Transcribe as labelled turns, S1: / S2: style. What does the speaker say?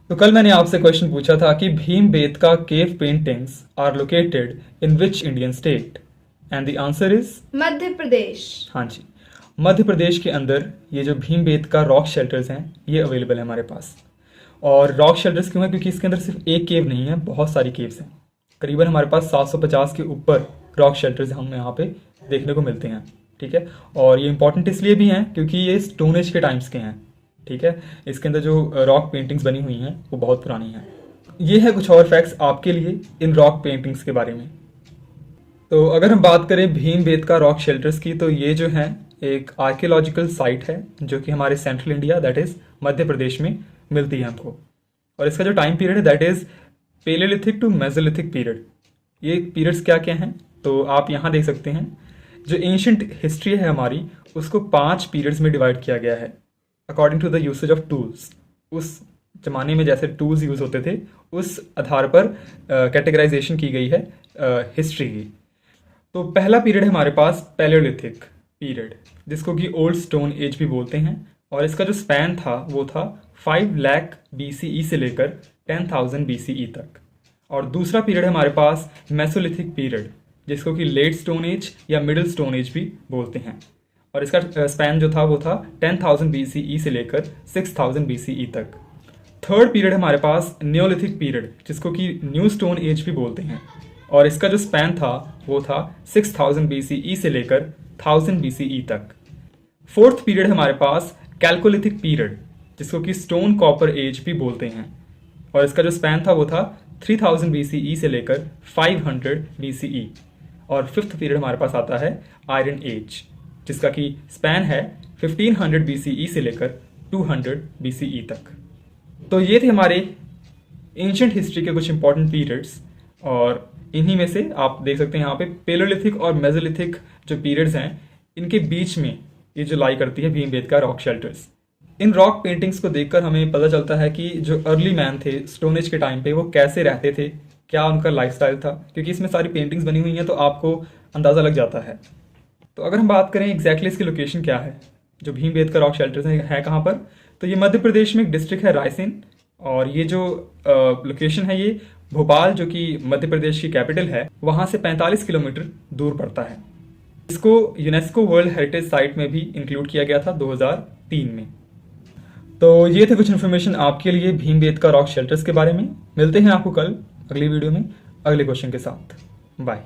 S1: तो कल मैंने आपसे क्वेश्चन पूछा था कि Bhimbetka cave paintings are located in which Indian state, and the answer is
S2: Madhya Pradesh.
S1: हाँ जी, मध्य प्रदेश के अंदर ये जो भीमबेटका रॉक शेल्टर्स हैं ये अवेलेबल है हमारे पास। और रॉक शेल्टर्स क्यों है? क्योंकि इसके अंदर सिर्फ एक केव नहीं है, बहुत सारी केव्स हैं। करीबन हमारे पास 750 के ऊपर रॉक शेल्टर्स हम यहाँ पे देखने को मिलते हैं। ठीक है, और ये इंपॉर्टेंट इसलिए भी हैं क्योंकि ये स्टोन एज के टाइम्स के हैं। ठीक है, इसके अंदर जो रॉक पेंटिंग्स बनी हुई हैं वो बहुत पुरानी हैं। ये है कुछ और फैक्ट्स आपके लिए इन रॉक पेंटिंग्स के बारे में। तो अगर हम बात करें भीमबेटका रॉक शेल्टर्स की, तो ये जो है एक आर्कियोलॉजिकल साइट है जो कि हमारे central India that is Madhya Pradesh में मिलती है हमको। और इसका जो टाइम पीरियड है that is palaeolithic to mesolithic period. ये पीरियड्स क्या क्या हैं तो आप यहाँ देख सकते हैं। जो एंशियंट हिस्ट्री है हमारी उसको 5 पीरियड्स में डिवाइड किया गया है according to the usage of tools. उस जमाने में जैसे टूल्स यूज होते थे उस आधार पर कैटेगराइजेशन की गई है हिस्ट्री की। तो पहला पीरियड है हमारे पास पैलेलिथिक पीरियड, जिसको कि ओल्ड स्टोन एज भी बोलते हैं। और इसका जो स्पैन था वो था 5 लाख BCE से लेकर 10,000 BCE तक। और दूसरा पीरियड है हमारे पास मेसोलिथिक पीरियड, जिसको कि लेट स्टोन एज या मिडिल स्टोन एज भी बोलते हैं। और इसका स्पैन जो था वो था 10,000 BCE से लेकर 6,000 BCE तक। थर्ड पीरियड हमारे पास न्योलिथिक पीरियड, जिसको कि न्यू स्टोन एज भी बोलते हैं। और इसका जो स्पैन था वो था 6,000 BCE से लेकर 1000 BCE तक। फोर्थ पीरियड हमारे पास कैल्कोलिथिक पीरियड, जिसको कि स्टोन कॉपर एज भी बोलते हैं। और इसका जो स्पैन था वो था 3000 BCE से लेकर 500 BCE। और फिफ्थ पीरियड हमारे पास आता है आयरन एज, जिसका कि स्पैन है 1500 BCE से लेकर 200 BCE तक। तो ये थे हमारे एंशियंट हिस्ट्री के कुछ इंपॉर्टेंट पीरियड्स। और इन्हीं में से आप देख सकते हैं यहाँ पे पेलोलिथिक और मेसोलिथिक जो पीरियड्स हैं इनके बीच में ये जो लाई करती है भीमबेटका रॉक शेल्टर्स। इन रॉक पेंटिंग्स को देखकर हमें पता चलता है कि जो अर्ली मैन थे स्टोन एज के टाइम पे वो कैसे रहते थे, क्या उनका लाइफस्टाइल था, क्योंकि इसमें सारी पेंटिंग्स बनी हुई हैं तो आपको अंदाज़ा लग जाता है। तो अगर हम बात करें एग्जैक्टली इसकी लोकेशन क्या है, जो भीमबेटका रॉक शेल्टर्स है कहाँ पर, तो ये मध्य प्रदेश में एक डिस्ट्रिक्ट है रायसेन। और ये जो लोकेशन है ये भोपाल, जो कि मध्य प्रदेश की कैपिटल है, वहाँ से 45 किलोमीटर दूर पड़ता है। इसको यूनेस्को वर्ल्ड हेरिटेज साइट में भी इंक्लूड किया गया था 2003 में। तो ये थे कुछ इन्फॉर्मेशन आपके लिए भीमबेटका रॉक शेल्टर्स के बारे में। मिलते हैं आपको कल अगली वीडियो में अगले क्वेश्चन के साथ। बाय।